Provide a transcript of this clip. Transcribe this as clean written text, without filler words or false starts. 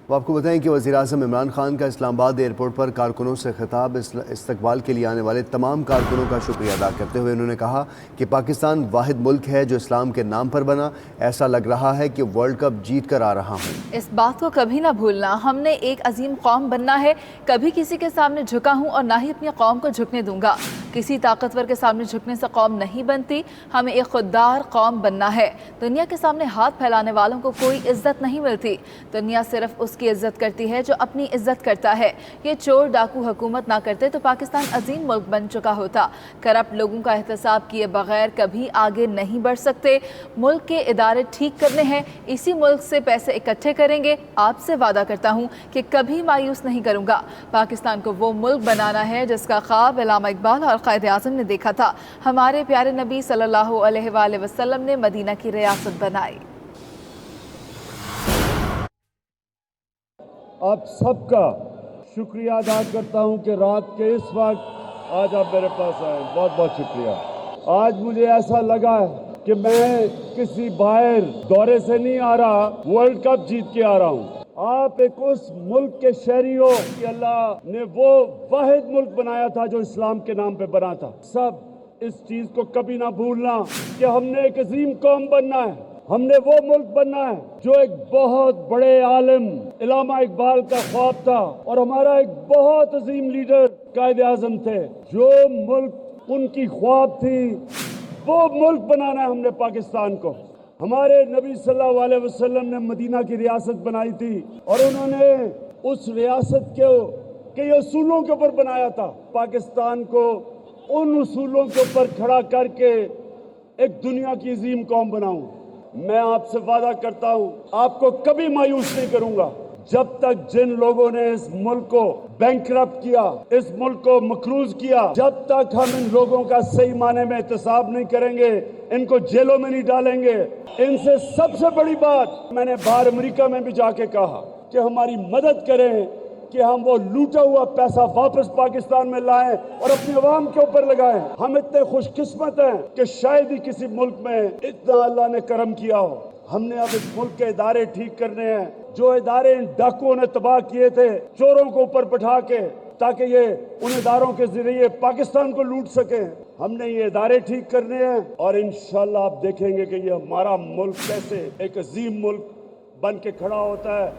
وہ آپ کو بتائیں کہ وزیراعظم عمران خان کا اسلام آباد ایئرپورٹ پر کارکنوں سے خطاب استقبال کے لیے آنے والے تمام کارکنوں کا شکریہ ادا کرتے ہوئے انہوں نے کہا کہ پاکستان واحد ملک ہے جو اسلام کے نام پر بنا، ایسا لگ رہا ہے کہ ورلڈ کپ جیت کر آ رہا ہوں۔ اس بات کو کبھی نہ بھولنا، ہم نے ایک عظیم قوم بننا ہے، کبھی کسی کے سامنے جھکا ہوں اور نہ ہی اپنی قوم کو جھکنے دوں گا۔ کسی طاقتور کے سامنے جھکنے سے قوم نہیں بنتی، ہمیں ایک خوددار قوم بننا ہے۔ دنیا کے سامنے ہاتھ پھیلانے والوں کو کوئی عزت نہیں ملتی، دنیا صرف اس کی عزت کرتی ہے جو اپنی عزت کرتا ہے۔ یہ چور ڈاکو حکومت نہ کرتے تو پاکستان عظیم ملک بن چکا ہوتا۔ کرپٹ لوگوں کا احتساب کیے بغیر کبھی آگے نہیں بڑھ سکتے۔ ملک کے ادارے ٹھیک کرنے ہیں، اسی ملک سے پیسے اکٹھے کریں گے۔ آپ سے وعدہ کرتا ہوں کہ کبھی مایوس نہیں کروں گا۔ پاکستان کو وہ ملک بنانا ہے جس کا خواب علامہ اقبال اور قائد اعظم نے دیکھا تھا۔ ہمارے پیارے نبی صلی اللہ علیہ وآلہ وسلم نے مدینہ کی ریاست بنائی۔ آپ سب کا شکریہ ادا کرتا ہوں کہ رات کے اس وقت آج آپ میرے پاس آئے، بہت بہت شکریہ۔ آج مجھے ایسا لگا کہ میں کسی باہر دورے سے نہیں آ رہا، ورلڈ کپ جیت کے آ رہا ہوں۔ آپ ایک اس ملک کے شہری ہو کہ اللہ نے وہ واحد ملک بنایا تھا جو اسلام کے نام پہ بنا تھا۔ سب اس چیز کو کبھی نہ بھولنا کہ ہم نے ایک عظیم قوم بننا ہے، ہم نے وہ ملک بننا ہے جو ایک بہت بڑے عالم علامہ اقبال کا خواب تھا، اور ہمارا ایک بہت عظیم لیڈر قائد اعظم تھے۔ جو ملک ان کی خواب تھی وہ ملک بنانا ہے ہم نے پاکستان کو۔ ہمارے نبی صلی اللہ علیہ وسلم نے مدینہ کی ریاست بنائی تھی اور انہوں نے اس ریاست کے کئی اصولوں کے اوپر بنایا تھا۔ پاکستان کو ان اصولوں کے اوپر کھڑا کر کے ایک دنیا کی عظیم قوم بناؤں۔ میں آپ سے وعدہ کرتا ہوں آپ کو کبھی مایوس نہیں کروں گا۔ جب تک جن لوگوں نے اس ملک کو بینکرپٹ کیا، اس ملک کو مقروض کیا، جب تک ہم ان لوگوں کا صحیح معنی میں احتساب نہیں کریں گے، ان کو جیلوں میں نہیں ڈالیں گے۔ ان سے سب سے بڑی بات میں نے باہر امریکہ میں بھی جا کے کہا کہ ہماری مدد کریں کہ ہم وہ لوٹا ہوا پیسہ واپس پاکستان میں لائیں اور اپنی عوام کے اوپر لگائیں۔ ہم اتنے خوش قسمت ہیں کہ شاید ہی کسی ملک میں اتنا اللہ نے کرم کیا ہو۔ ہم نے اب اس ملک کے ادارے ٹھیک کرنے ہیں، جو ادارے ان ڈاکوؤں نے تباہ کیے تھے چوروں کو اوپر بٹھا کے، تاکہ یہ ان اداروں کے ذریعے پاکستان کو لوٹ سکیں۔ ہم نے یہ ادارے ٹھیک کرنے ہیں اور انشاءاللہ آپ دیکھیں گے کہ یہ ہمارا ملک کیسے ایک عظیم ملک بن کے کھڑا ہوتا ہے۔